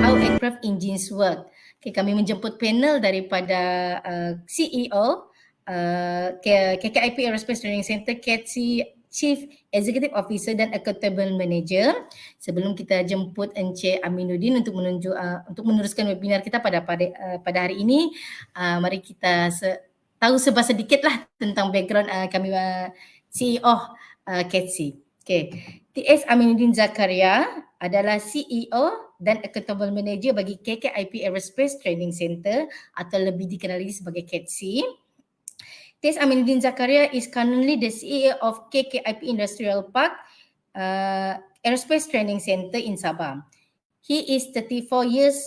How aircraft engines work. Okay, kami menjemput panel daripada CEO KKIP Aerospace Training Center, KTC, Chief Executive Officer dan Accountable Manager. Sebelum kita jemput Encik Aminuddin untuk untuk meneruskan webinar kita pada hari ini, mari kita tahu sedikitlah tentang background kami CEO KC. Okay. TS Aminuddin Zakaria adalah CEO dan Accountable Manager bagi KKIP Aerospace Training Center atau lebih dikenali sebagai KC. TS Aminuddin Zakaria is currently the CEO of KKIP Industrial Park Aerospace Training Center in Sabah. He is 34 years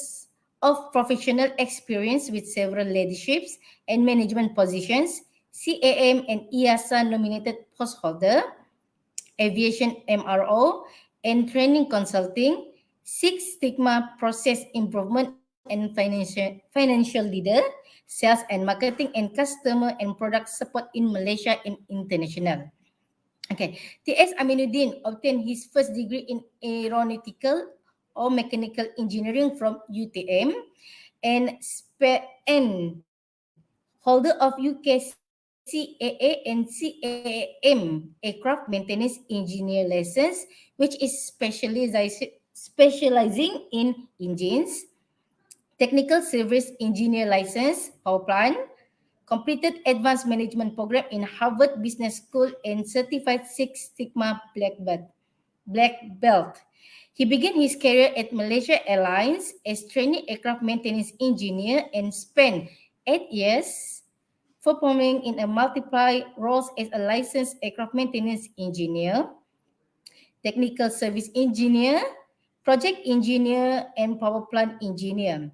of professional experience with several leaderships and management positions, CAM and IASA nominated post holder, aviation MRO, and training consulting, Six Sigma process improvement and financial leader, sales and marketing and customer and product support in Malaysia and international. Okay, TS Aminuddin obtained his first degree in aeronautical or mechanical engineering from UTM and holder of UKCAA and CAM aircraft maintenance engineer license, which is specializing in engines, technical service engineer license, power plant, completed advanced management program in Harvard Business School and certified Six Sigma Black Belt. He began his career at Malaysia Airlines as trainee aircraft maintenance engineer and spent 8 years performing in a multiple roles as a licensed aircraft maintenance engineer, technical service engineer, project engineer, and power plant engineer.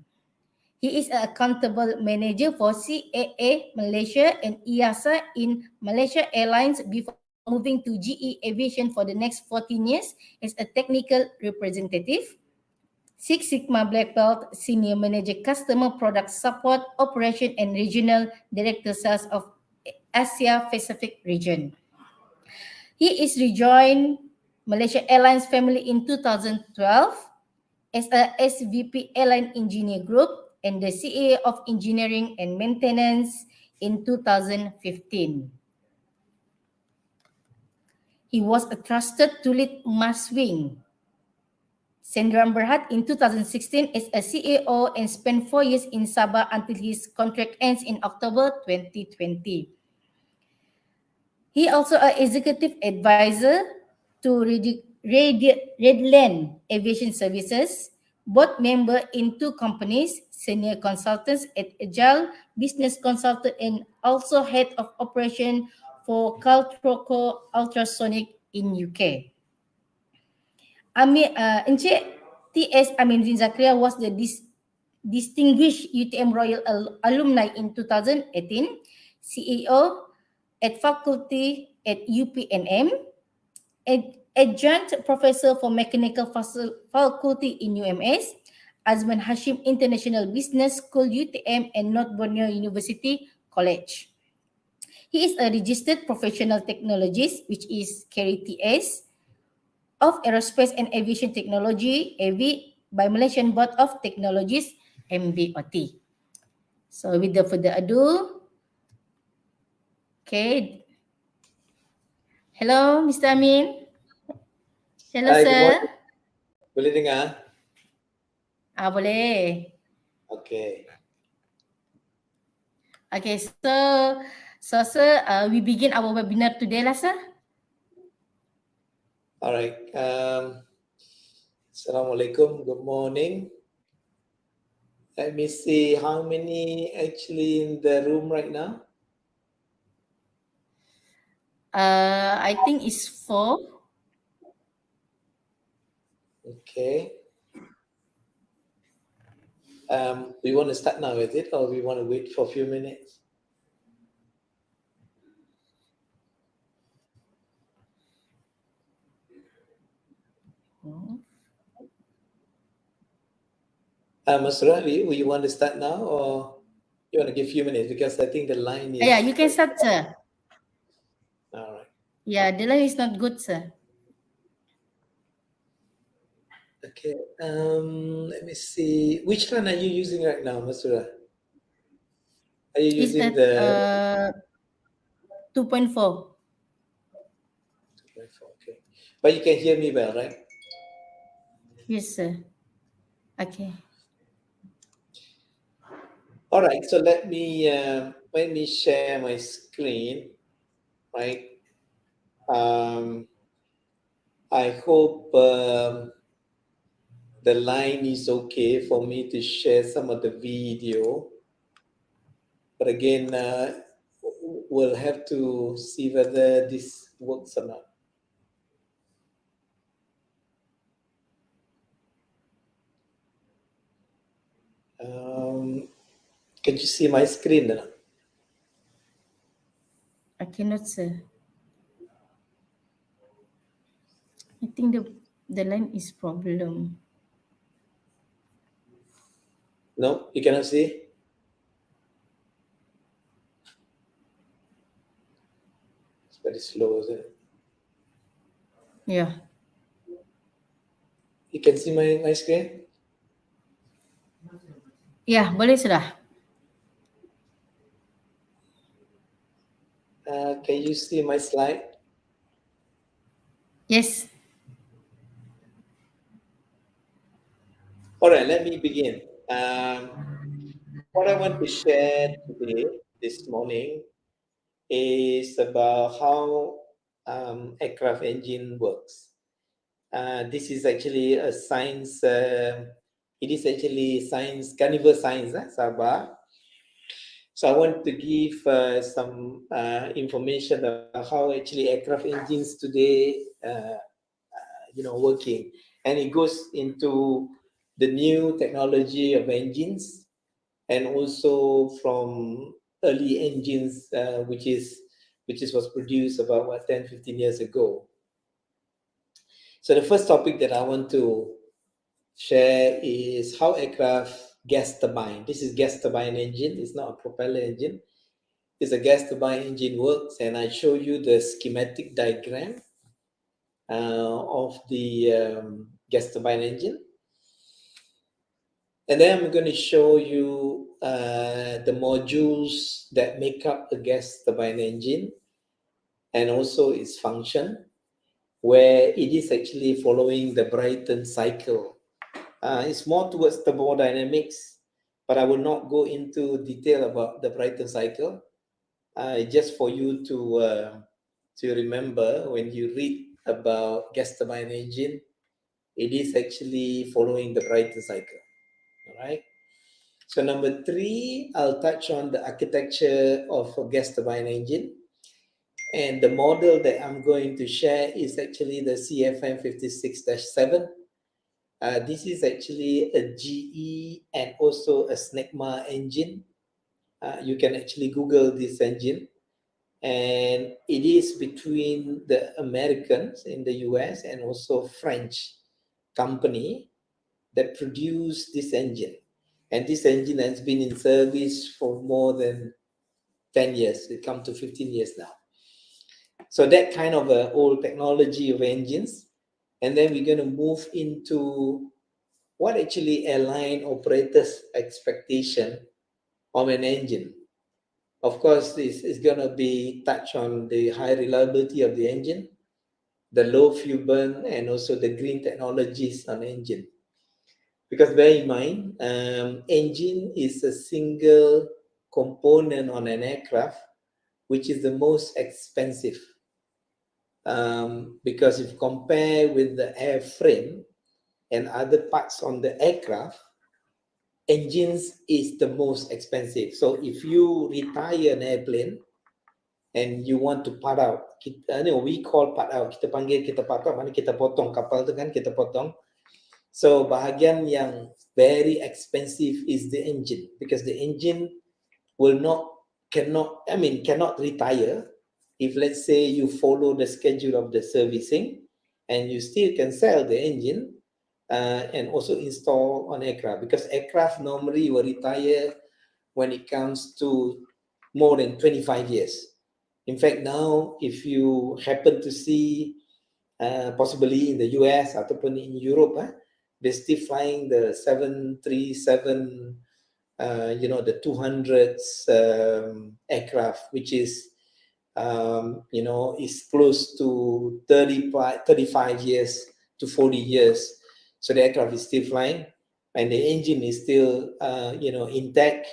He is an accountable manager for CAA Malaysia and IASA in Malaysia Airlines before moving to GE Aviation for the next 14 years as a technical representative, Six Sigma Black Belt, Senior Manager Customer Product Support, Operation and Regional Director Sales of Asia Pacific Region. He is rejoined Malaysia Airlines family in 2012 as a SVP Airline Engineer Group and the CEO of Engineering and Maintenance in 2015. He was trusted to lead Mas Wing Sendirian Berhad in 2016 as a CEO and spent 4 years in Sabah until his contract ends in October 2020. He also an executive advisor to Redland Aviation Services, board member in 2 companies, senior consultants at Agile Business Consultant and also head of operation for Caltroco Ultrasonic in UK. Encik TS Aminuddin Zakaria was the distinguished UTM Royal Alumni in 2018, CEO at faculty at UPNM, adjunct professor for mechanical faculty in UMS, Azman Hashim International Business School UTM and North Borneo University College. He is a registered professional technologist, which is KTS, of Aerospace and Aviation Technology, AV, by Malaysian Board of Technologies, MBOT. So without further ado, okay. Hello, Mr. Amin. Hello, Hi, sir. good morning. Boleh dengar? Boleh. Okay. Okay, so sir, we begin our webinar today lah, sir. All right. Assalamualaikum. Good morning. Let me see how many actually in the room right now. I think it's 4. Okay. We want to start now, is it, or we want to wait for a few minutes? Mas Ravi, will you want to start now, or you want to give a few minutes, because I think the line is... Yeah, you can start, sir. All right. Yeah, the line is not good, sir. Okay. Let me see. Which line are you using right now, Masura? Are you using the 2.4? 2.4? Okay. But you can hear me well, right? Yes, sir. Okay. All right. So let me share my screen, right? I hope the line is okay for me to share some of the video. But again, we'll have to see whether this works or not. Can you see my screen now? I cannot, sir. I think the line is problem. No, you cannot see? It's very slow, isn't it? Yeah. You can see my screen? Ya, boleh sudah. Can you see my slide? Yes. All right, let me begin. What I want to share today, this morning, is about how aircraft engine works. This is actually a science, it is actually science, Karnival Sains, Sabah. So I want to give some information about how actually aircraft engines today, working. And it goes into the new technology of engines, and also from early engines, which was produced about 10-15 years ago. So the first topic that I want to share is how aircraft gas turbine. This is gas turbine engine. It's not a propeller engine. It's a gas turbine engine works, and I show you the schematic diagram of the gas turbine engine. And then I'm going to show you the modules that make up a gas turbine engine, and also its function, where it is actually following the Brayton cycle. It's more towards thermodynamics, but I will not go into detail about the Brayton cycle. Just for you to remember, when you read about gas turbine engine, it is actually following the Brayton cycle. All right. So number 3, I'll touch on the architecture of a gas turbine engine. And the model that I'm going to share is actually the CFM 56-7. This is actually a GE and also a SNECMA engine. You can actually Google this engine. And it is between the Americans in the US and also French company that produce this engine. And this engine has been in service for more than 10 years. It come to 15 years now. So that kind of old technology of engines. And then we're going to move into what actually airline operators' expectation of an engine. Of course, this is going to be touch on the high reliability of the engine, the low fuel burn, and also the green technologies on engine. Because bear in mind, engine is a single component on an aircraft, which is the most expensive. Because if you compare with the airframe and other parts on the aircraft, engines is the most expensive. So if you retire an airplane and you want to part out, we call part out. Kita panggil kita part out, mana kita potong kapal tu kan, kita potong. So bahagian yang very expensive is the engine, because the engine cannot retire if, let's say, you follow the schedule of the servicing, and you still can sell the engine and also install on aircraft, because aircraft normally will retire when it comes to more than 25 years. In fact, now if you happen to see possibly in the US ataupun in Europe, they're still flying the 737, the 200s aircraft, which is, is close to 35 years to 40 years. So the aircraft is still flying, and the engine is still, intact,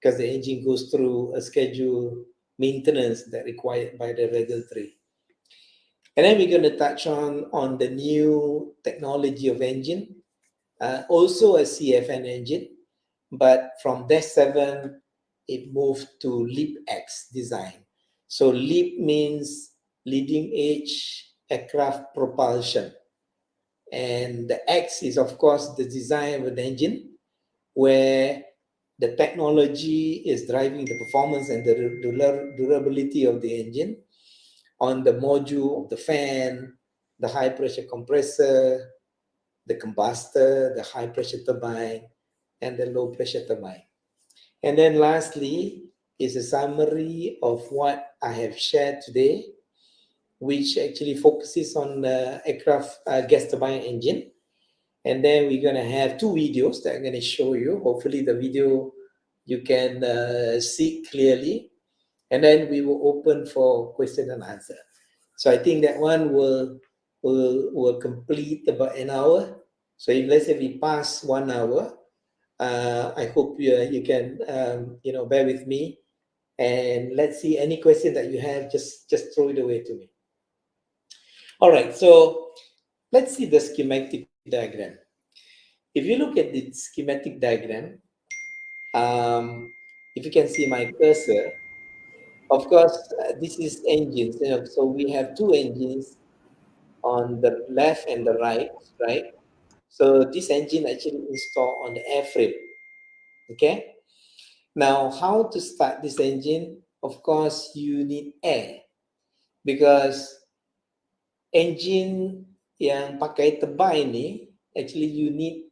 because the engine goes through a scheduled maintenance that required by the regulatory. And then we're going to touch on the new technology of engine, also a CFN engine, but from -7, it moved to LEAP-X design. So LEAP means leading edge aircraft propulsion. And the X is, of course, the design of an engine where the technology is driving the performance and the durability of the engine on the module of the fan, the high pressure compressor, the combustor, the high pressure turbine, and the low pressure turbine. And then lastly is a summary of what I have shared today, which actually focuses on the aircraft gas turbine engine. And then we're going to have 2 videos that I'm going to show you. Hopefully the video you can see clearly. And then we will open for question and answer. So I think that one will complete about an hour. So if let's say we pass 1 hour, I hope you can bear with me. And let's see, any question that you have, just throw it away to me. All right, so let's see the schematic diagram. If you look at the schematic diagram, if you can see my cursor, of course, this is engines. So we have 2 engines on the left and the right, right? So this engine actually installed on the airframe, okay? Now, how to start this engine? Of course, you need air because engine yang pakai turbine ni, actually you need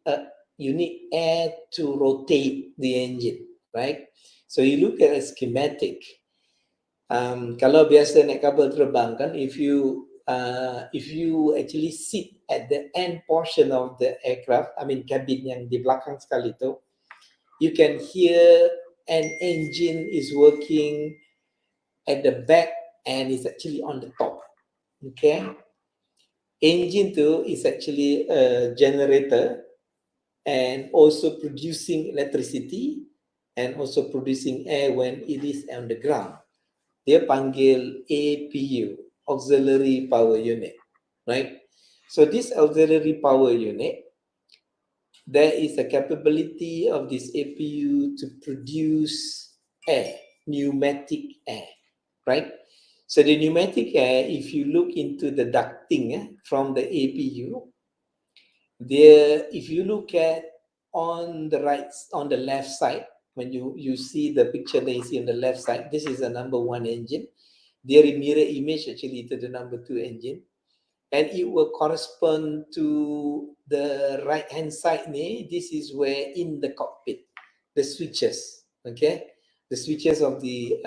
air to rotate the engine, right? So you look at a schematic. Kalau biasa naik kabel terbang kan, if you actually sit at the end portion of the aircraft, I mean cabin yang di belakang sekali tu, you can hear an engine is working at the back and is actually on the top. Okay, engine tu is actually a generator and also producing electricity and also producing air when it is on the ground. Dia panggil APU, Auxiliary Power Unit, right? So this auxiliary power unit, there is a capability of this APU to produce air, pneumatic air, right? So the pneumatic air, if you look into the ducting from the APU, there, if you look at on the left side, when you see the picture that you see on the left side, this is a number 1 engine. Their mirror image actually to the number 2 engine, and it will correspond to the right hand side. This is where in the cockpit, the switches, okay, the switches of the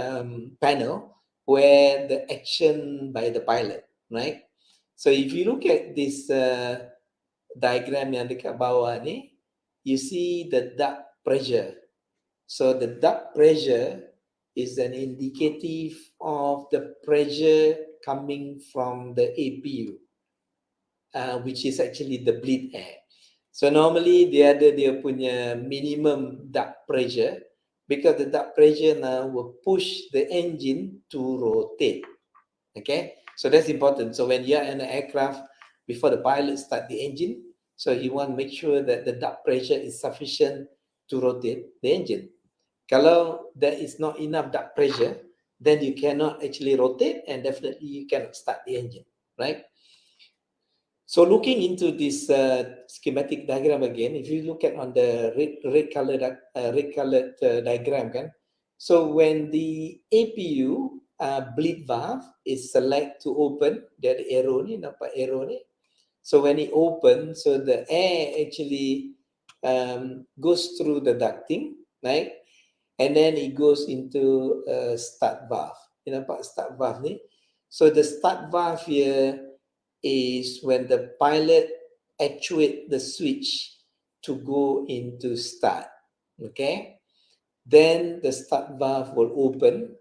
panel where the action by the pilot, right? So if you look at this diagram yang dekat bawah ni, you see the duct pressure. So the duct pressure is an indicative of the pressure coming from the APU, which is actually the bleed air. So normally dia ada dia punya minimum duct pressure, because the duct pressure now will push the engine to rotate. Okay, so that's important. So when you're in an aircraft, before the pilot start the engine, so he want to make sure that the duct pressure is sufficient to rotate the engine. Kalau there is not enough duct pressure, then you cannot actually rotate and definitely you cannot start the engine, right? So looking into this schematic diagram again, if you look at on the red colored diagram, kan? So when the APU bleed valve is select to open, there the arrow ni, nampak arrow ni. So when it opens, so the air actually goes through the ducting, right? And then it goes into start valve. You nampak start valve ni? So the start valve here is when the pilot actuate the switch to go into start, okay? Then the start valve will open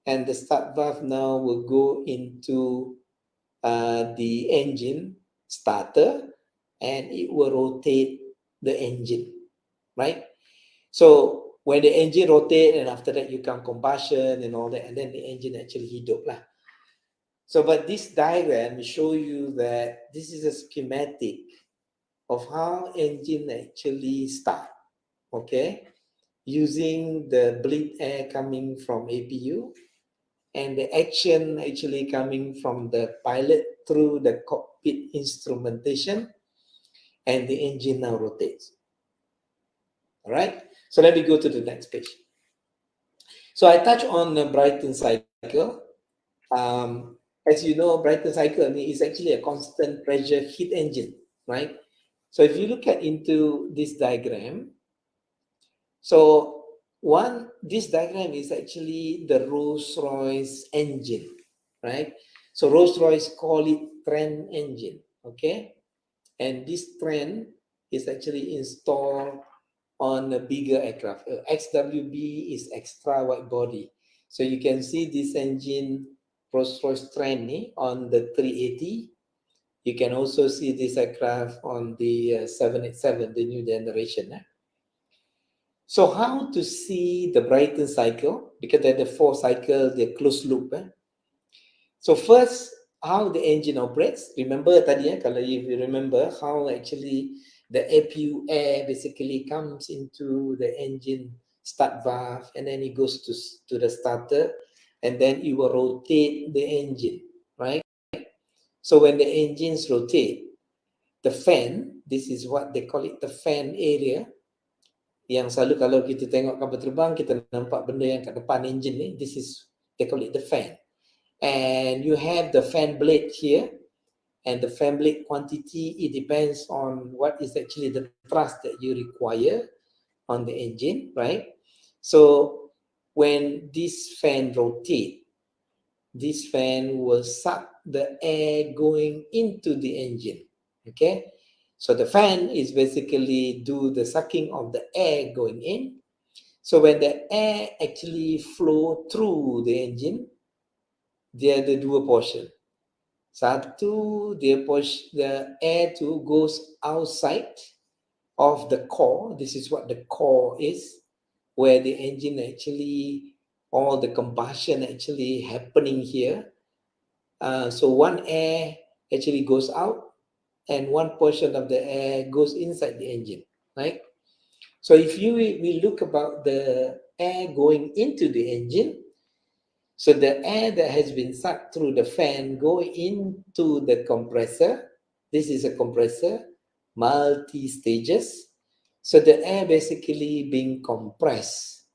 and the start valve now will go into the engine starter and it will rotate the engine, right? So when the engine rotate and after that you come combustion and all that, and then the engine actually hidup lah. So, but this diagram show you that this is a schematic of how engine actually start, okay? Using the bleed air coming from APU and the action actually coming from the pilot through the cockpit instrumentation, and the engine now rotates. All right, so let me go to the next page. So I touch on the Brighton cycle. As you know, Brighton cycle is actually a constant pressure heat engine, right? So if you look at into this diagram, so this diagram is actually the Rolls-Royce engine, right? So Rolls-Royce call it Trent engine, okay? And this Trent is actually installed on a bigger aircraft. XWB is extra wide body. So you can see this engine, Rolls-Royce Trent on the 380. You can also see this aircraft on the 787, the new generation. So how to see the Brighton cycle? Because they're the 4 cycle, the closed loop. So first, how the engine operates. Remember tadi kalau if you remember how actually the APU air basically comes into the engine start valve, and then it goes to the starter, and then it will rotate the engine, right? So when the engines rotate, the fan, this is what they call it, the fan area, yang selalu kalau kita tengok kapal terbang, kita nampak benda yang kat depan engine ni, this is, they call it the fan. And you have the fan blade here, and the fan blade quantity, it depends on what is actually the thrust that you require on the engine, right? So when this fan rotate, this fan will suck the air going into the engine, okay? So the fan is basically do the sucking of the air going in. So when the air actually flow through the engine, dia ada dua portion. Satu, dia push the air to goes outside of the core. This is what the core is, where the engine actually, all the combustion actually happening here. So one air actually goes out, and one portion of the air goes inside the engine, right? So if we look about the air going into the engine, so the air that has been sucked through the fan going into the compressor, this is a compressor, multi-stages. So the air basically being compressed,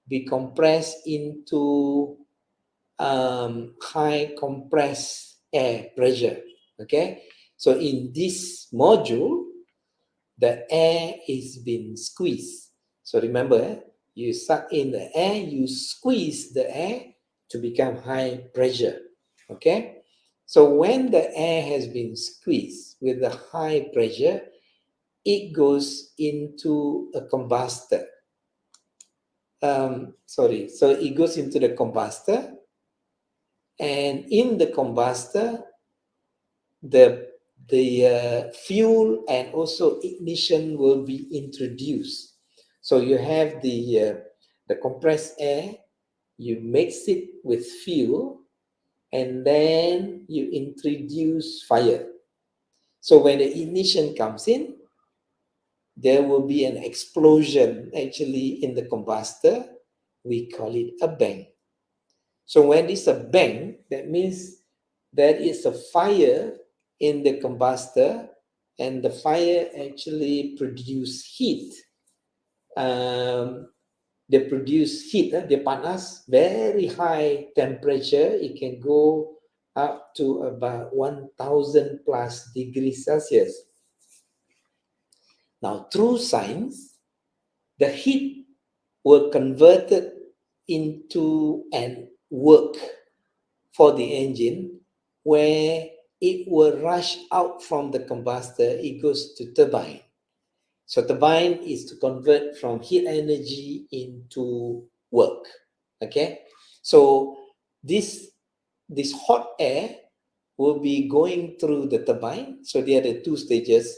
be compressed into high compressed air pressure, okay? So in this module, the air is being squeezed. So remember, you suck in the air, you squeeze the air to become high pressure, okay? So when the air has been squeezed with the high pressure, it goes into a combustor. So it goes into the combustor, and in the combustor, the fuel and also ignition will be introduced. So you have the compressed air, you mix it with fuel, and then you introduce fire. So when the ignition comes in, there will be an explosion actually in the combustor. We call it a bang. So when it's a bang, that means there is a fire in the combustor, and the fire actually produce heat. They produce heat, they panas, very high temperature. It can go up to about 1000 plus degrees Celsius. Now, through science, the heat were converted into and work for the engine, where it will rush out from the combustor, it goes to turbine. So turbine is to convert from heat energy into work, okay? So this hot air will be going through the turbine. So there are the 2 stages.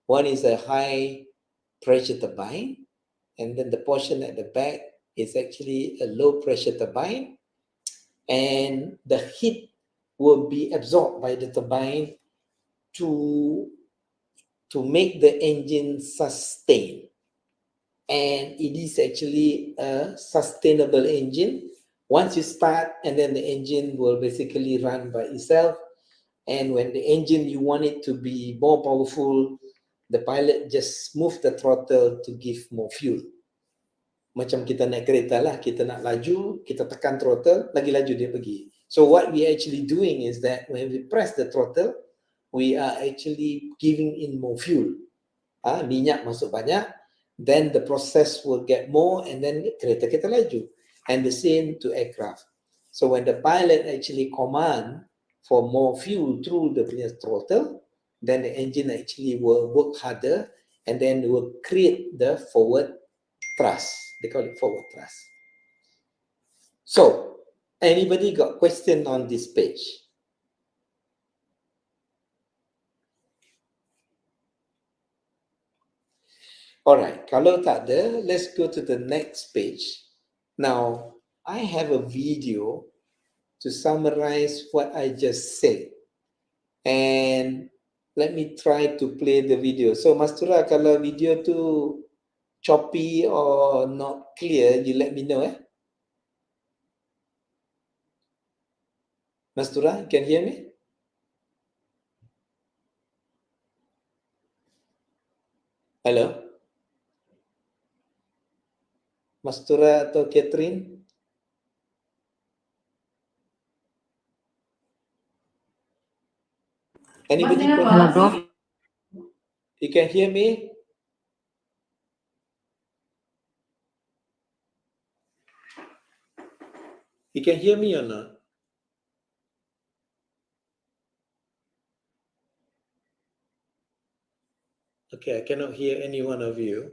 One is a high pressure turbine, and then the portion at the back is actually a low pressure turbine. And the heat will be absorbed by the turbine to make the engine sustain. And it is actually a sustainable engine. Once you start, and then the engine will basically run by itself. And when the engine, you want it to be more powerful, the pilot just move the throttle to give more fuel. Macam kita naik kereta lah, kita nak laju, kita tekan throttle, lagi laju dia pergi. So what we actually doing is that when we press the throttle, we are actually giving in more fuel. Minyak masuk banyak, then the process will get more, and then kereta kita laju. And the same to aircraft. So when the pilot actually command for more fuel through the throttle, then the engine actually will work harder, and then will create the forward thrust. They call it forward thrust. So, anybody got question on this page? Alright, kalau tak ada, let's go to the next page. Now, I have a video to summarize what I just said. And let me try to play the video. So, Mastura, kalau video tu choppy or not clear, you let me know, Mastura, you can hear me? Hello? Mastura atau Catherine? Anybody? Hello, bro. You can hear me? You can hear me or not? Okay, I cannot hear any one of you.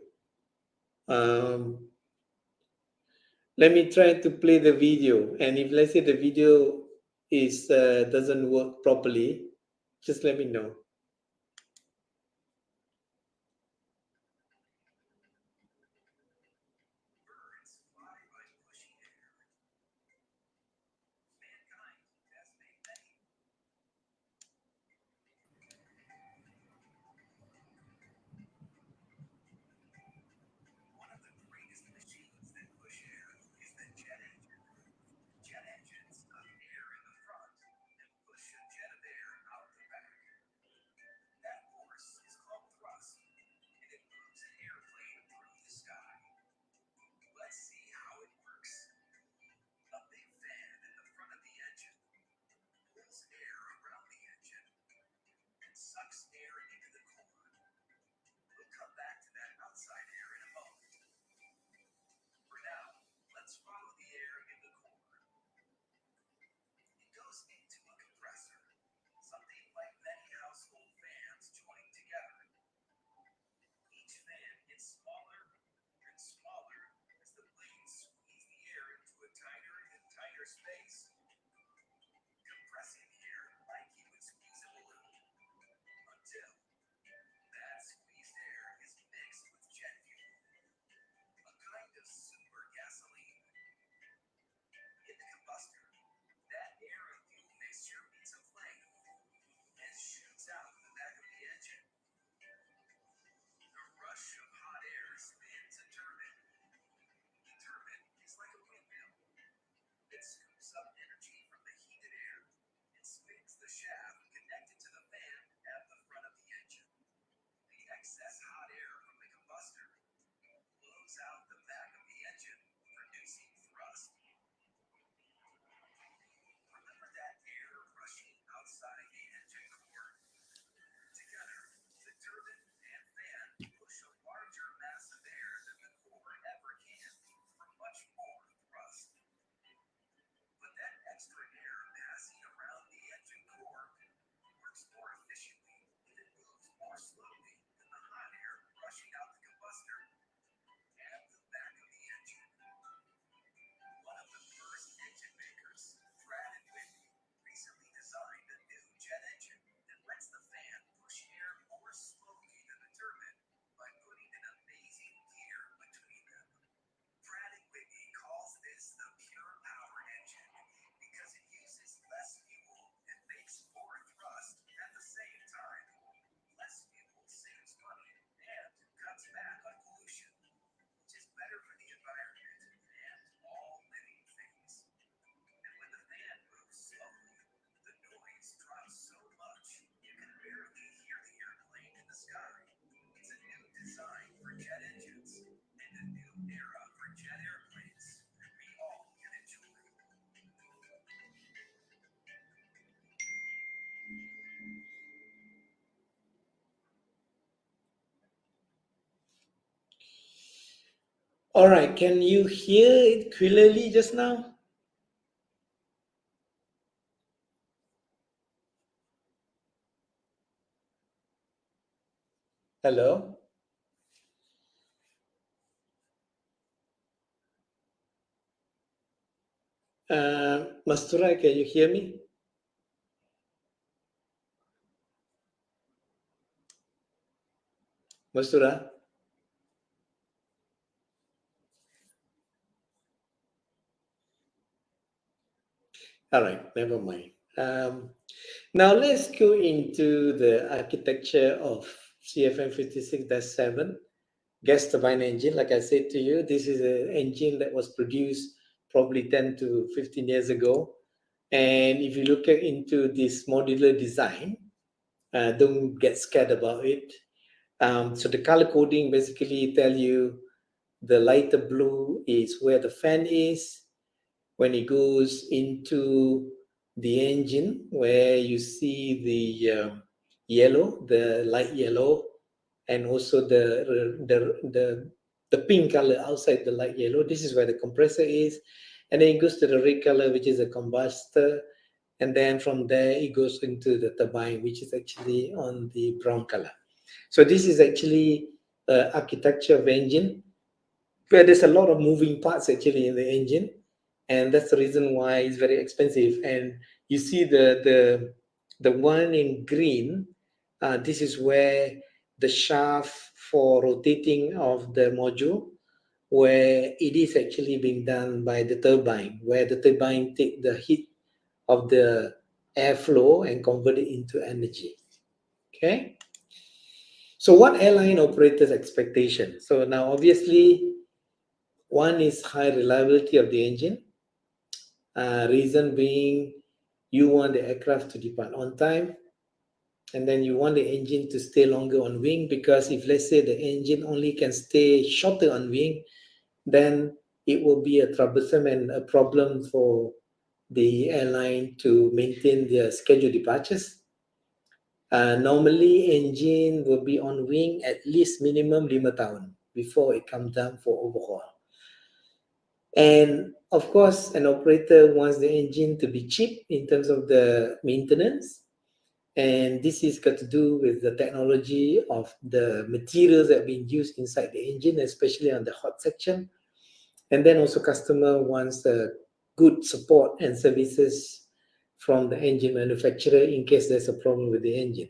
Let me try to play the video, and if let's say the video is doesn't work properly, just let me know. All right, can you hear it clearly just now? Hello? Mastura, can you hear me? Mastura? All right, never mind. Now let's go into the architecture of CFM 56-7 gas turbine engine. Like I said to you, this is an engine that was produced probably 10 to 15 years ago. And if you look into this modular design, don't get scared about it. So the color coding basically tell you the lighter blue is where the fan is. When it goes into the engine, where you see the yellow, the light yellow, and also the pink color outside the light yellow, this is where the compressor is. And then it goes to the red color, which is a combustor. And then from there, it goes into the turbine, which is actually on the brown color. So this is actually architecture of engine, where there's a lot of moving parts actually in the engine, and that's the reason why it's very expensive. And you see the one in green, this is where the shaft for rotating of the module, where it is actually being done by the turbine, where the turbine take the heat of the airflow and convert it into energy. Okay. So what airline operators expectation? So now obviously one is high reliability of the engine. Reason being, you want the aircraft to depart on time, and then you want the engine to stay longer on wing, because if let's say the engine only can stay shorter on wing, then it will be a troublesome and a problem for the airline to maintain their scheduled departures. Normally, engine will be on wing at least minimum 5 tahun before it comes down for overhaul. And of course, an operator wants the engine to be cheap in terms of the maintenance. And this is got to do with the technology of the materials that are being used inside the engine, especially on the hot section. And then also customer wants good support and services from the engine manufacturer in case there's a problem with the engine.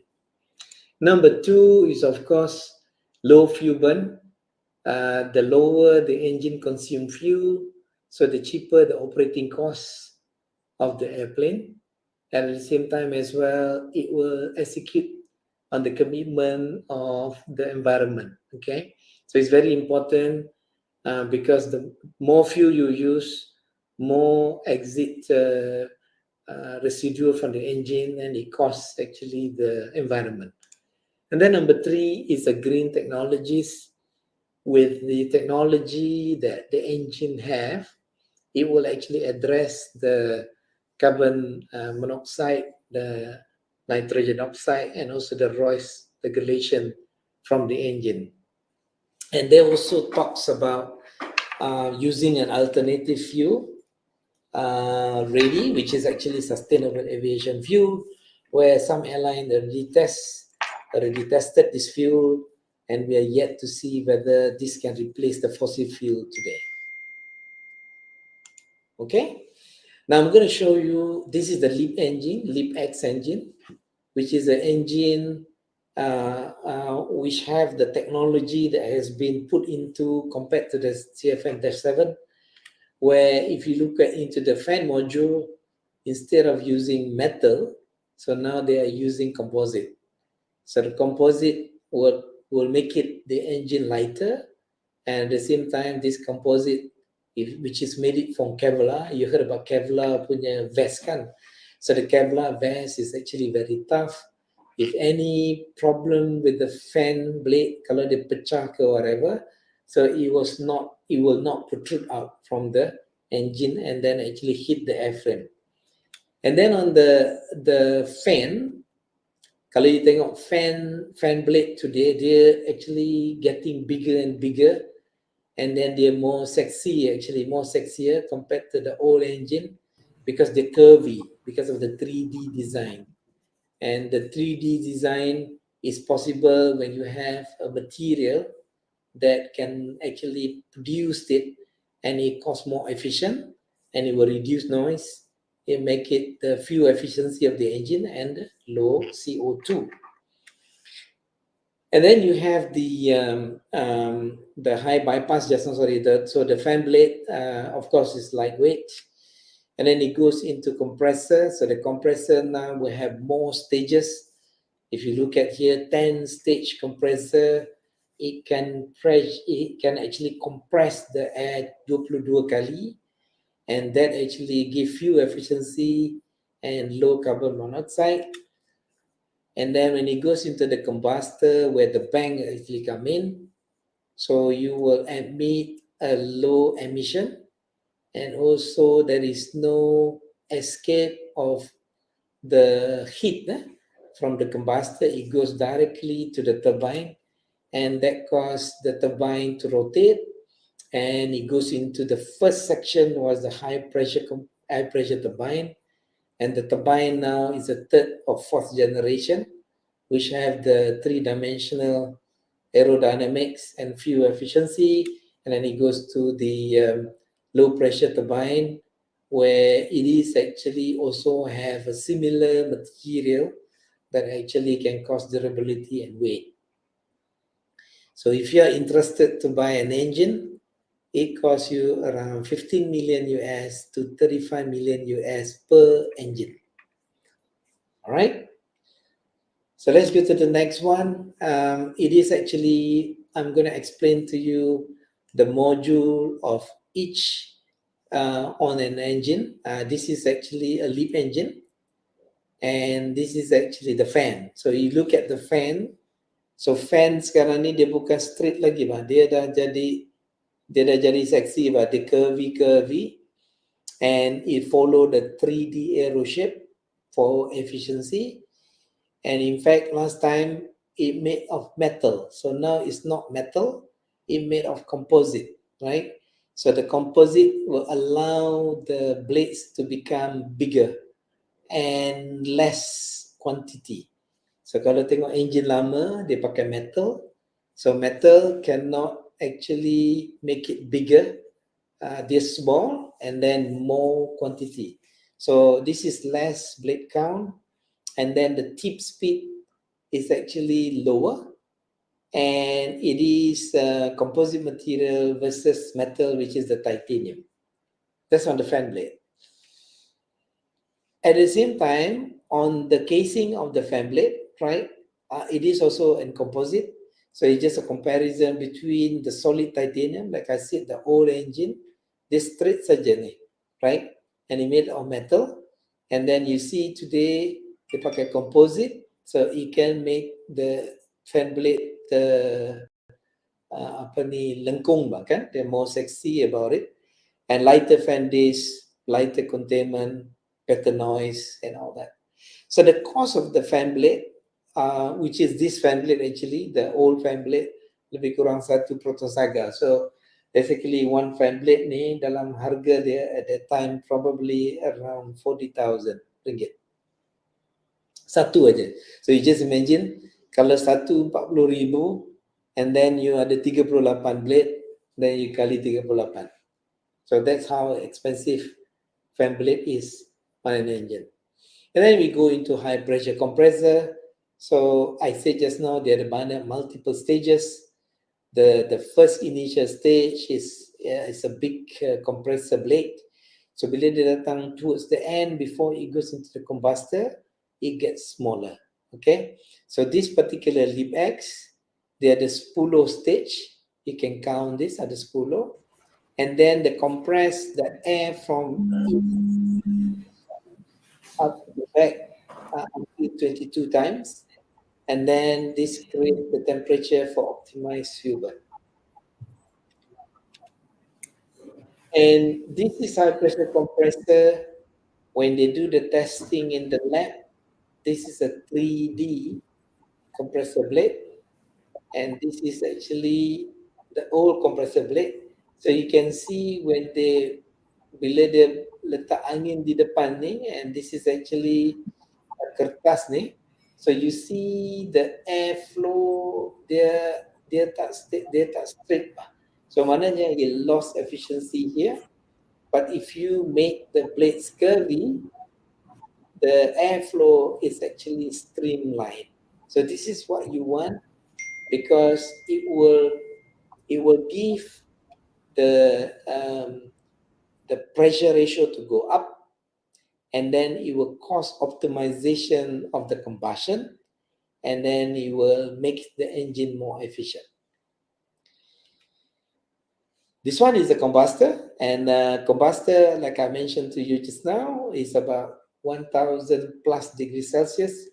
Number two is, of course, low fuel burn. The lower the engine consume fuel, so the cheaper the operating costs of the airplane. And at the same time as well, it will execute on the commitment of the environment. Okay, so it's very important because the more fuel you use, more exit residual from the engine, and it costs actually the environment. And then number three is the green technologies. With the technology that the engine have, it will actually address the carbon monoxide, the nitrogen oxide, and also the noise regulation from the engine. And they also talks about using an alternative fuel ready, which is actually sustainable aviation fuel, where some airline already tested this fuel, and we are yet to see whether this can replace the fossil fuel today. Okay, now I'm going to show you, this is the LEAP engine, LEAP-X engine, which is an engine which have the technology that has been put into compared to the CFM-7, where if you look into the fan module, instead of using metal, so now they are using composite. So the composite will make it the engine lighter, and at the same time, this composite, which is made it from Kevlar. You heard about Kevlar punya vest kan? So the Kevlar vest is actually very tough. If any problem with the fan blade, kalau dia pecah ke whatever, so it will not protrude out from the engine and then actually hit the airframe. And then on the fan, kalau you tengok fan blade today, dia actually getting bigger and bigger. and then they're more sexy, actually more sexier compared to the old engine, because they're curvy because of the 3D design. And the 3D design is possible when you have a material that can actually produce it, and it costs more efficient, and it will reduce noise. It make it the fuel efficiency of the engine and low CO2. And then you have the high bypass, just sorry, so the fan blade, of course, is lightweight. And then it goes into compressor. So the compressor now will have more stages. If you look at here, 10-stage compressor, it can actually compress the air 22 kali, and that actually give fuel efficiency and low carbon monoxide. And then when it goes into the combustor, where the bank actually come in, so you will emit a low emission, and also there is no escape of the heat from the combustor. It goes directly to the turbine, and that causes the turbine to rotate, and it goes into the first section was the high pressure turbine, and the turbine now is a third or fourth generation, which have the three-dimensional aerodynamics and fuel efficiency. And then it goes to the low pressure turbine, where it is actually also have a similar material that actually can cause durability and weight. So if you are interested to buy an engine, it costs you around 15 million US to 35 million US per engine. All right. So let's go to the next one. It is actually, I'm going to explain to you the module of each on an engine. This is actually a LEAP engine, and this is actually the fan. So you look at the fan. So fan sekarang ni dia bukan straight lagi, bah. Dia dah jadi seksi, bah. Dia curvy, and it follow the 3D arrow shape for efficiency. And in fact, last time it made of metal. So now it's not metal, it made of composite, right? So the composite will allow the blades to become bigger and less quantity. So kalau tengok engine lama, dia pakai metal. So metal cannot actually make it bigger. They're small and then more quantity. So this is less blade count, and then the tip speed is actually lower, and it is composite material versus metal, which is the titanium. That's on the fan blade. At the same time, on the casing of the fan blade, right, it is also in composite. So it's just a comparison between the solid titanium, like I said, the old engine, this straight saja ni, right, and it made of metal. And then you see today, they pakai composite, so it can make the fan blade apa ni, lengkung bah, kan? They're more sexy about it. And lighter fan disc, lighter containment, better noise, and all that. So the cost of the fan blade, which is this fan blade actually, the old fan blade, lebih kurang satu protosaga. So basically one fan blade ni dalam harga dia at that time probably around 40,000 ringgit. Satu aja. So you just imagine kalau satu 40,000, and then you ada 38 blade, then you kali 38. So that's how expensive fan blade is on an engine. And then we go into high pressure compressor. So I said just now there are multiple stages. The first initial stage is a big compressor blade. So bila dia datang towards the end, before it goes into the combustor, it gets smaller. Okay, so this particular LEAP X, they are the spoolo stage. You can count this at the spoolo. And then the compress the air from up to the back until 22 times. And then this creates the temperature for optimized fuel burn. And this is high pressure compressor. When they do the testing in the lab, this is a 3D compressor blade. And this is actually the old compressor blade. So you can see when bila dia letak angin di depan ni, and this is actually kertas ni, so you see the air flow dia tak straight lah. So maknanya it lost efficiency here. But if you make the blades curvy, the airflow is actually streamlined. So this is what you want, because it will give the pressure ratio to go up, and then it will cause optimization of the combustion, and then it will make the engine more efficient. This one is a combustor, and combustor, like I mentioned to you just now, is about 1000 plus degrees Celsius.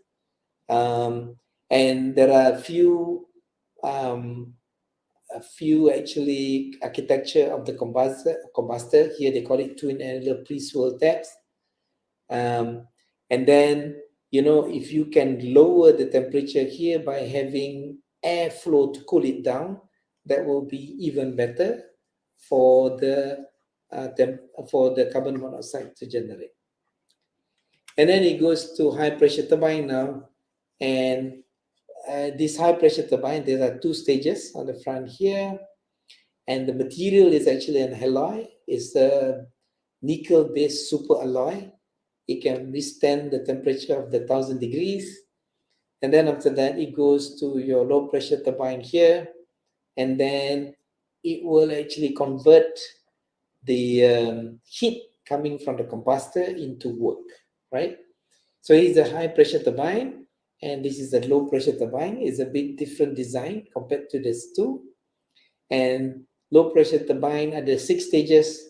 And there are a few actually architecture of the combustor. Here they call it twin annular pre-swirl tabs. And then, you know, if you can lower the temperature here by having airflow to cool it down, that will be even better for the carbon monoxide to generate. And then it goes to high pressure turbine now, and this high pressure turbine, there are two stages on the front here, and the material is actually an alloy. It's a nickel based super alloy. It can withstand the temperature of the 1000 degrees. And then after that, it goes to your low pressure turbine here, and then it will actually convert the heat coming from the combustor into work, right? So here's a high pressure turbine, and this is a low pressure turbine. It's a bit different design compared to this two. And low pressure turbine are the 6 stages,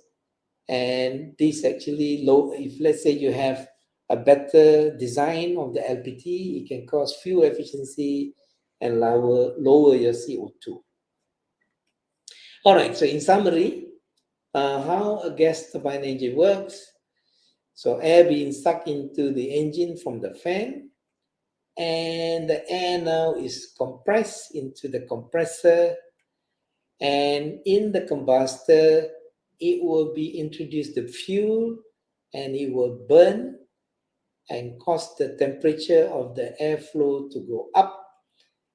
and this actually low, if let's say you have a better design of the LPT, it can cause fuel efficiency and lower your CO2. All right, so in summary, how a gas turbine engine works. So air being sucked into the engine from the fan, and the air now is compressed into the compressor, and in the combustor, it will be introduced the fuel, and it will burn and cause the temperature of the airflow to go up,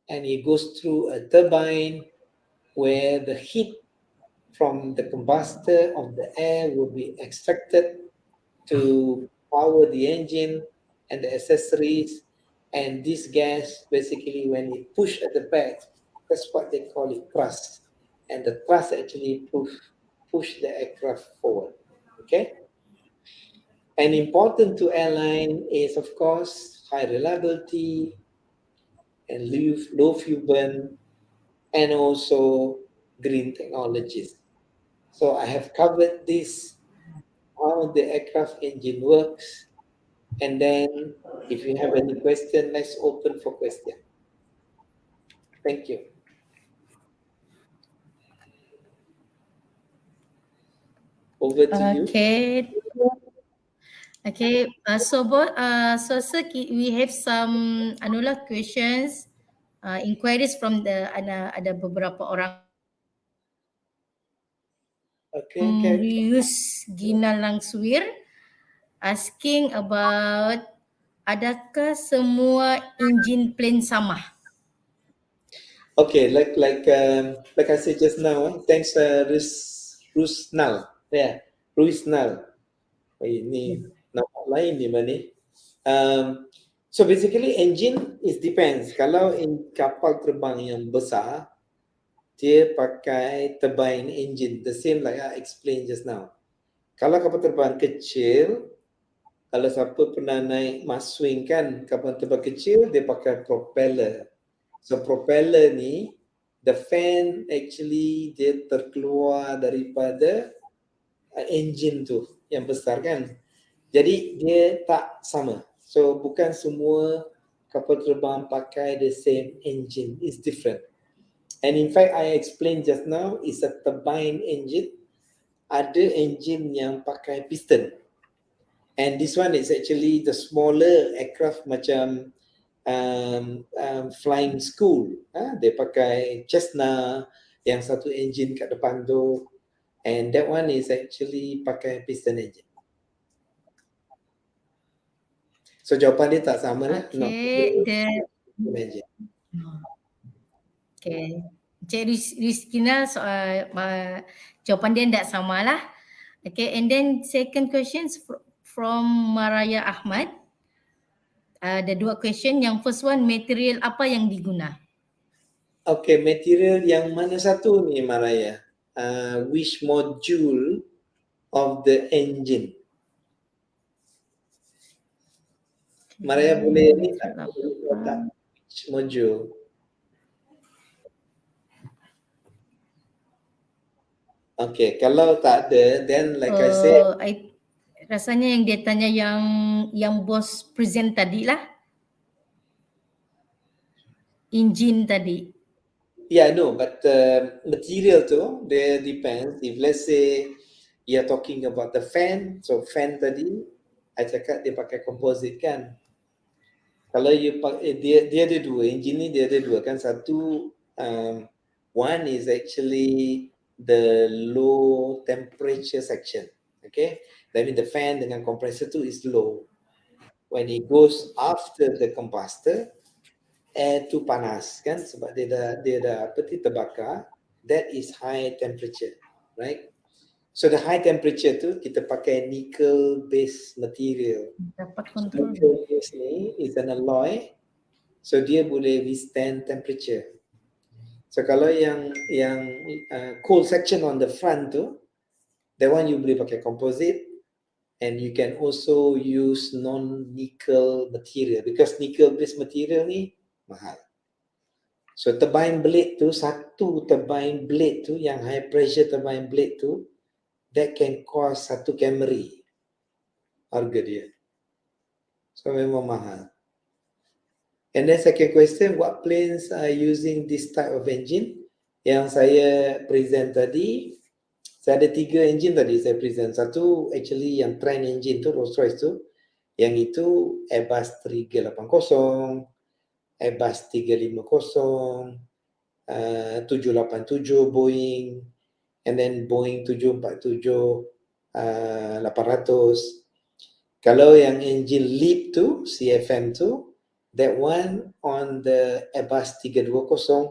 and it goes through a turbine where the heat from the combustor of the air will be extracted to power the engine and the accessories. And this gas, basically, when it push at the back, that's what they call it thrust. And the thrust actually push the aircraft forward. Okay. And important to airline is, of course, high reliability and low fuel burn, and also green technologies. So I have covered this, how the aircraft engine works. And then if you have any question, let's open for question. Thank you. Over to you. Okay. So sir, we have some questions, inquiries from ada beberapa orang. Okay. Rius Gina Langswir asking about, adakah semua engine plane sama? Okay, like I said just now, thanks Rusnal. Yeah, Rusnal. Ini nama lain ni mana? So basically engine is depends. Kalau kapal terbang yang besar, dia pakai turbine engine, the same like I explained just now. Kalau kapal terbang kecil, kalau siapa pernah naik Maswing kan, kapal terbang kecil dia pakai propeller. So propeller ni, the fan actually dia terkeluar daripada engine tu yang besar kan. Jadi dia tak sama. So bukan semua kapal terbang pakai the same engine, it's different. And in fact, I explained just now, it's a turbine engine. Ada engine yang pakai piston. And this one is actually the smaller aircraft macam flying school. Dia pakai Cessna yang satu engine kat depan tu. and that one is actually pakai piston engine. So jawapan dia tak sama lah. Okay, Engine. Okay, Cik Rizkina jawapan dia tidak sama lah. Okay, and then second questions from Maraya Ahmad. Ada dua question. Yang first one, material apa yang diguna? Okay, material yang mana satu ni Maraya? Which module of the engine? Maraya boleh ni tak? Which module? Okay, kalau tak ada, then like I said, rasanya yang dia tanya yang bos present tadi lah. Engine tadi. Yeah, no, but material tu, dia depends. If let's say you're talking about the fan, so fan tadi, I cakap dia pakai composite kan. Kalau you pakai, dia ada dua, engine ni dia ada dua kan. Satu, one is actually the low temperature section. Okay, that means the fan dengan compressor tu is low. When it goes after the combustor, air tu panas kan, sebab dia dah terbakar. That is high temperature, right? So the high temperature tu kita pakai nickel based material. Dapat control. Nickel base ni is an alloy, so dia boleh withstand temperature. So kalau yang cold section on the front tu, that one you boleh pakai composite, and you can also use non-nickel material, because nickel based material ni mahal. So turbine blade tu, satu turbine blade tu, yang high pressure turbine blade tu, that can cost 1 Camry harga dia. So memang mahal. And then second question, what planes are using this type of engine? Yang saya present tadi, saya ada 3 engine tadi saya present. Satu actually yang trend engine tu, Rolls Royce tu, yang itu Airbus 380, Airbus 350, 787 Boeing, and then Boeing 747 800. Kalau yang engine LEAP tu, CFM tu, that one on the Airbus 320,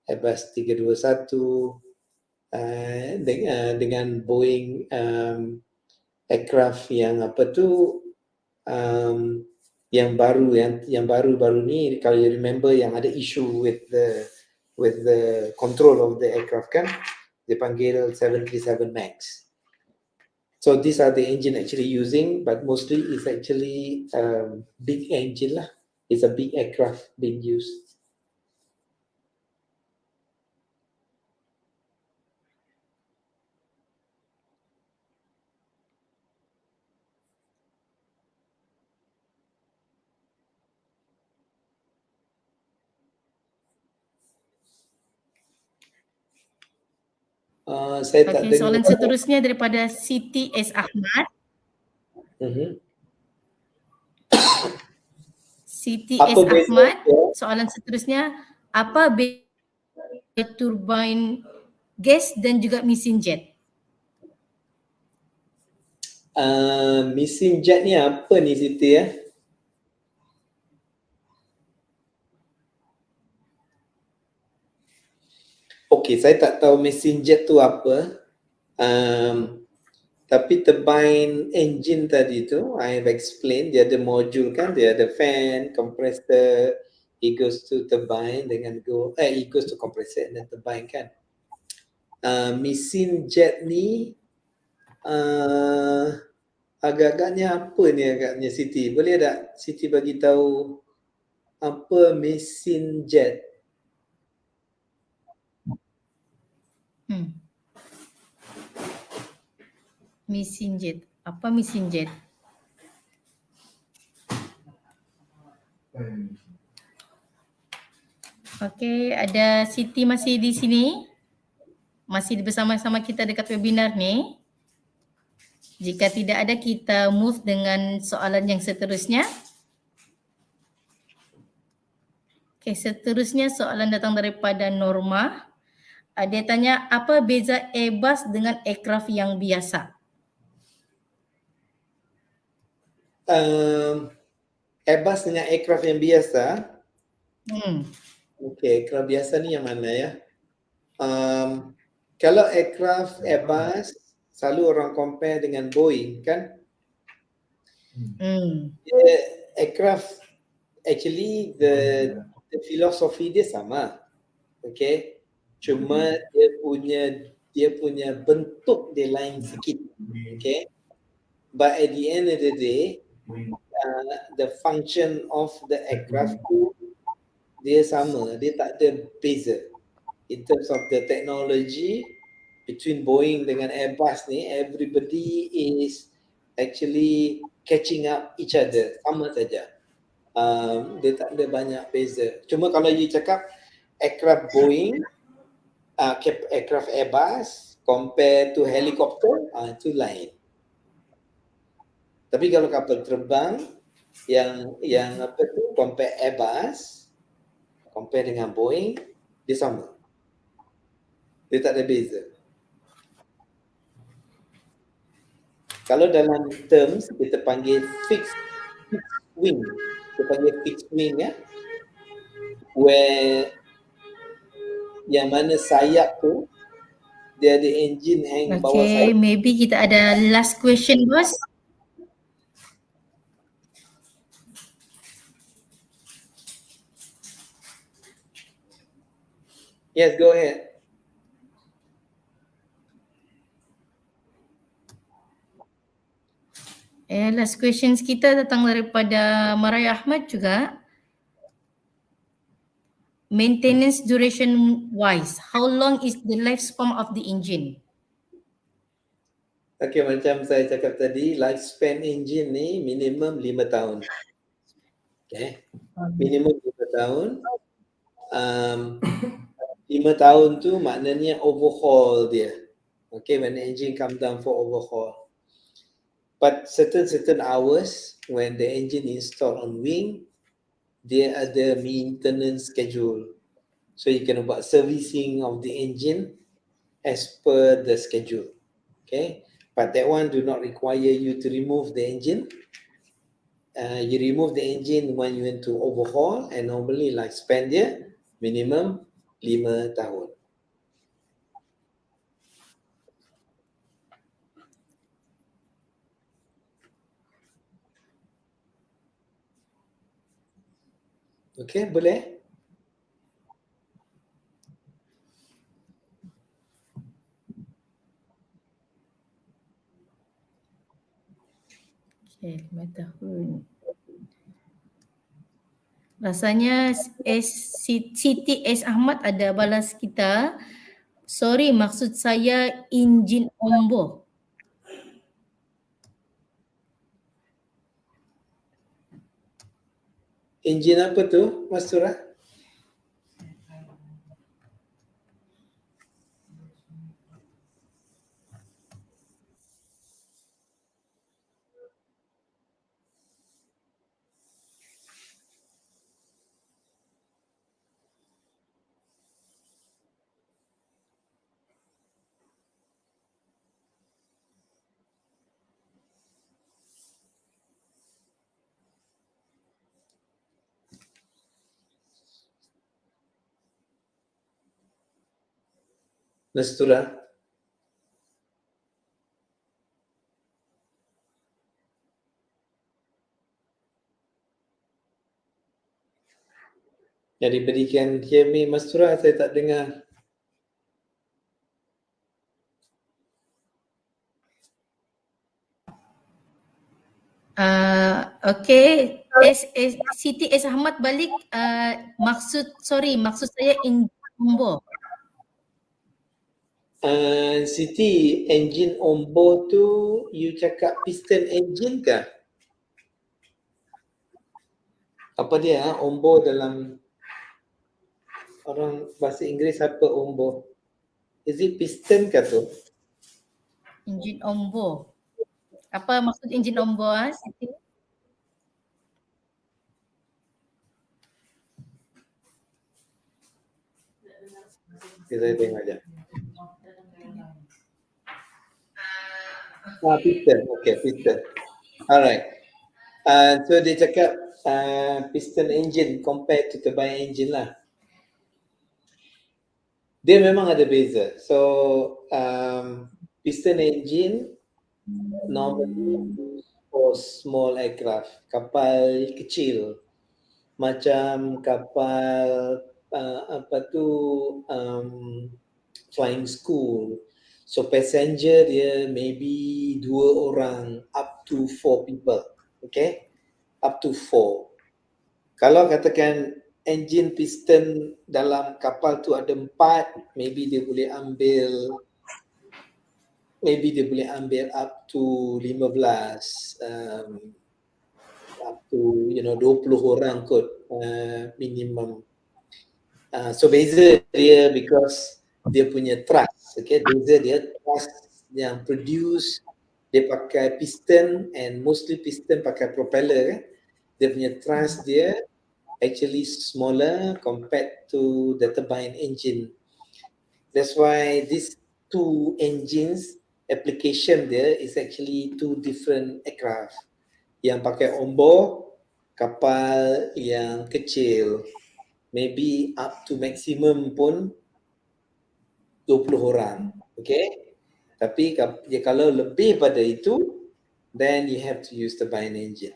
Airbus 321, dengan Boeing aircraft yang apa tu, yang baru ni, kalau you remember yang ada issue with the control of the aircraft kan, dia panggil 737 MAX. So these are the engine actually using, but mostly it's actually big engine lah. It's a big aircraft being used. Saya tak dengar. Soalan seterusnya daripada Siti S. Ahmad. Siti S. Ahmad, soalan seterusnya, apa beza turbine gas dan juga mesin jet? Mesin jet ni apa ni Siti ya? Okay, saya tak tahu mesin jet tu apa. Tapi turbine engine tadi tu, I have explained, dia ada modul kan, dia ada fan, compressor, it goes to turbine dengan it goes to compressor and then turbine kan. Mesin jet ni, agak-agaknya apa ni agaknya Siti? Boleh tak Siti bagi tahu apa mesin jet? Mesin jet. Apa mesin jet? Okay, ada Siti masih di sini? Masih bersama-sama kita dekat webinar ni? Jika tidak ada, kita move dengan soalan yang seterusnya. Okay, seterusnya soalan datang daripada Norma. Dia tanya apa beza Airbus dengan aircraft yang biasa? Airbus dengan aircraft yang biasa. Hmm. Okay, aircraft biasa ni yang mana ya? Kalau aircraft Airbus selalu orang compare dengan Boeing kan? Dia, aircraft actually the philosophy dia sama. Okay, cuma dia punya bentuk dia lain sikit. Okay, but at the end of the day, the function of the aircraft tu dia sama, dia tak ada beza. In terms of the technology between Boeing dengan Airbus ni, everybody is actually catching up each other, sama saja. Dia tak ada banyak beza. Cuma kalau you cakap aircraft Boeing, aircraft Airbus compare to helicopter, itu lain. Tapi kalau kapal terbang yang apa tu compare Airbus, compare dengan Boeing, dia sama. Dia tak ada beza. Kalau dalam terms kita panggil fixed wing. Kita panggil fixed wing ya. Where yang mana sayap tu dia ada engine hang bawah Okay, sayap. maybe kita ada last question, bos. Yes, go ahead. Last questions kita datang daripada Marai Ahmad juga. Maintenance duration wise, how long is the lifespan of the engine? Okay, macam saya cakap tadi, lifespan engine ni minimum 5 tahun. Okay, minimum 5 tahun. 5 tahun tu maknanya overhaul dia. Okay, when the engine come down for overhaul. But certain hours when the engine installed on wing, dia ada maintenance schedule. So you can buat servicing of the engine as per the schedule. Okay, but that one do not require you to remove the engine. You remove the engine when you want to overhaul, and normally lifespan dia minimum 5 tahun. Okay, boleh? Okay, 5 tahun. Rasanya Siti S. Ahmad ada balas kita. Sorry, maksud saya enjin ombo. Engine apa tu, Mas Surah? Nastura. Jadi berikan hear me, Mastura, saya tak dengar. Okay, Siti S. Ahmad balik, maksud saya enjin ombo. Siti, engine on board tu you cakap piston engine ke? Apa dia on board dalam orang bahasa Inggeris apa on board? Is it piston ke tu? Enjin ombo. Apa maksud enjin ombo, Siti? Kita tengok aja. Piston. Okay, piston. Alright. So dia cakap piston engine compared to turbine engine lah. Dia memang ada beza. So piston engine normally for small aircraft, kapal kecil, macam kapal flying school. So passenger dia maybe 2 orang up to 4 people. Okay, up to 4. Kalau katakan engine piston dalam kapal tu ada 4, maybe dia boleh ambil up to 15, up to 20 orang kot minimum. So beza dia because dia punya thrust, okay, beza dia thrust yang produce dia pakai piston, and mostly piston pakai propeller. Dia punya thrust dia actually smaller compared to the turbine engine. That's why these two engines application there is actually two different aircraft. Yang pakai onboard, kapal yang kecil, maybe up to maximum pun 20 orang. Okay? Tapi kalau lebih pada itu, then you have to use turbine engine.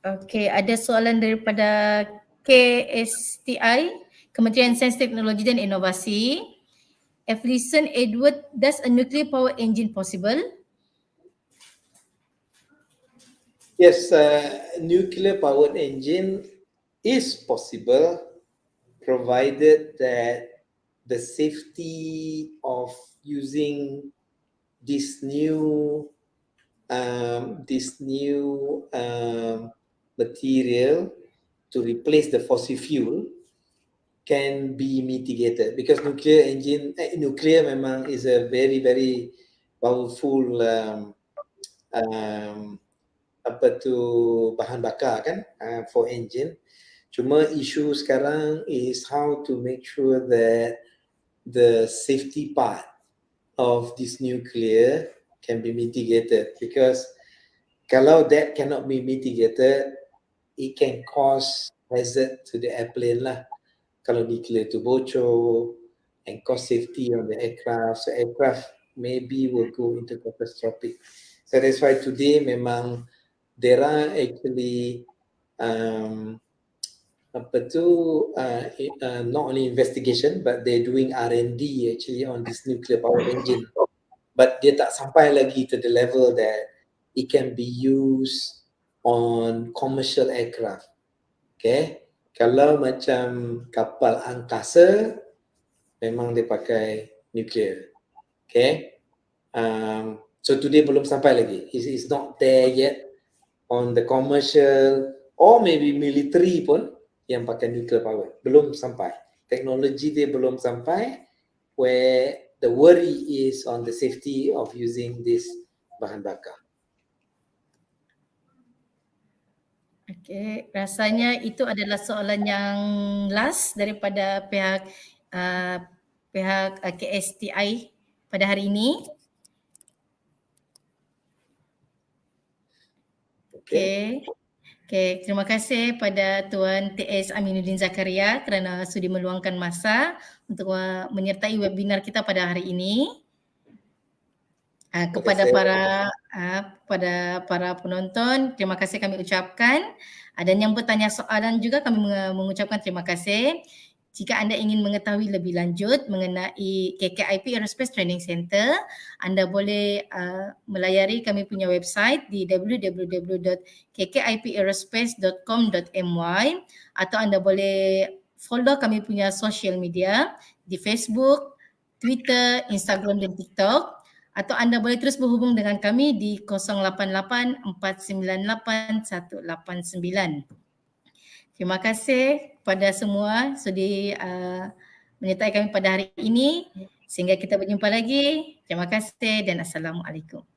Okay, ada soalan daripada KSTI, Kementerian Sains, Teknologi dan Inovasi. Listen, Edward, does a nuclear power engine possible? Yes, nuclear powered engine is possible, provided that the safety of using this new material to replace the fossil fuel can be mitigated, because nuclear memang is a very very powerful bahan bakar kan, for engine. Cuma isu sekarang is how to make sure that the safety part of this nuclear can be mitigated, because kalau that cannot be mitigated, it can cause hazard to the airplane lah. Kalau nuclear tu bocor, and cause safety on the aircraft, so aircraft maybe will go into catastrophic. So that's why today memang there are actually not only investigation, but they're doing R&D actually on this nuclear power engine. But dia tak sampai lagi to the level that it can be used on commercial aircraft. Okay, kalau macam kapal angkasa, memang dia pakai nuclear. Okay, so today belum sampai lagi. It's not there yet on the commercial or maybe military pun yang pakai nuclear power. Belum sampai. Teknologi dia belum sampai where the worry is on the safety of using this bahan bakar. Okay, rasanya itu adalah soalan yang last daripada pihak KSTI pada hari ini. Okay. Okay, terima kasih pada Tuan TS Aminuddin Zakaria kerana sudi meluangkan masa untuk menyertai webinar kita pada hari ini. Kepada para penonton, terima kasih kami ucapkan. Dan yang bertanya soalan juga kami mengucapkan terima kasih. Jika anda ingin mengetahui lebih lanjut mengenai KKIP Aerospace Training Center, anda boleh melayari kami punya website di www.kkipaerospace.com.my, atau anda boleh follow kami punya social media di Facebook, Twitter, Instagram dan TikTok. Atau anda boleh terus berhubung dengan kami di 088-498-189. Terima kasih kepada semua sudi menyertai kami pada hari ini. Sehingga kita berjumpa lagi. Terima kasih dan Assalamualaikum.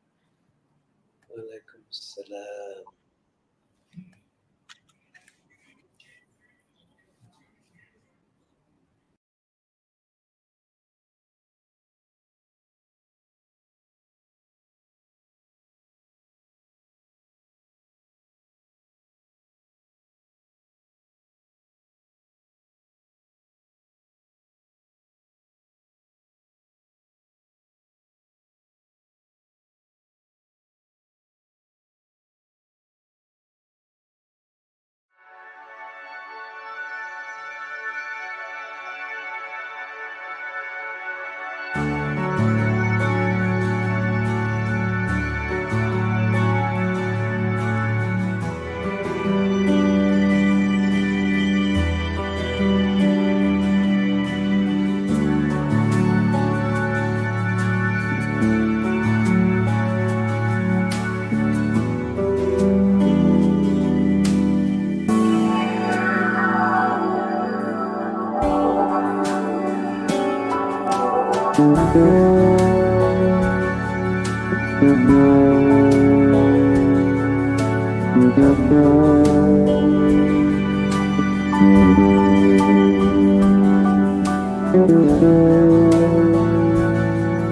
Waalaikumsalam.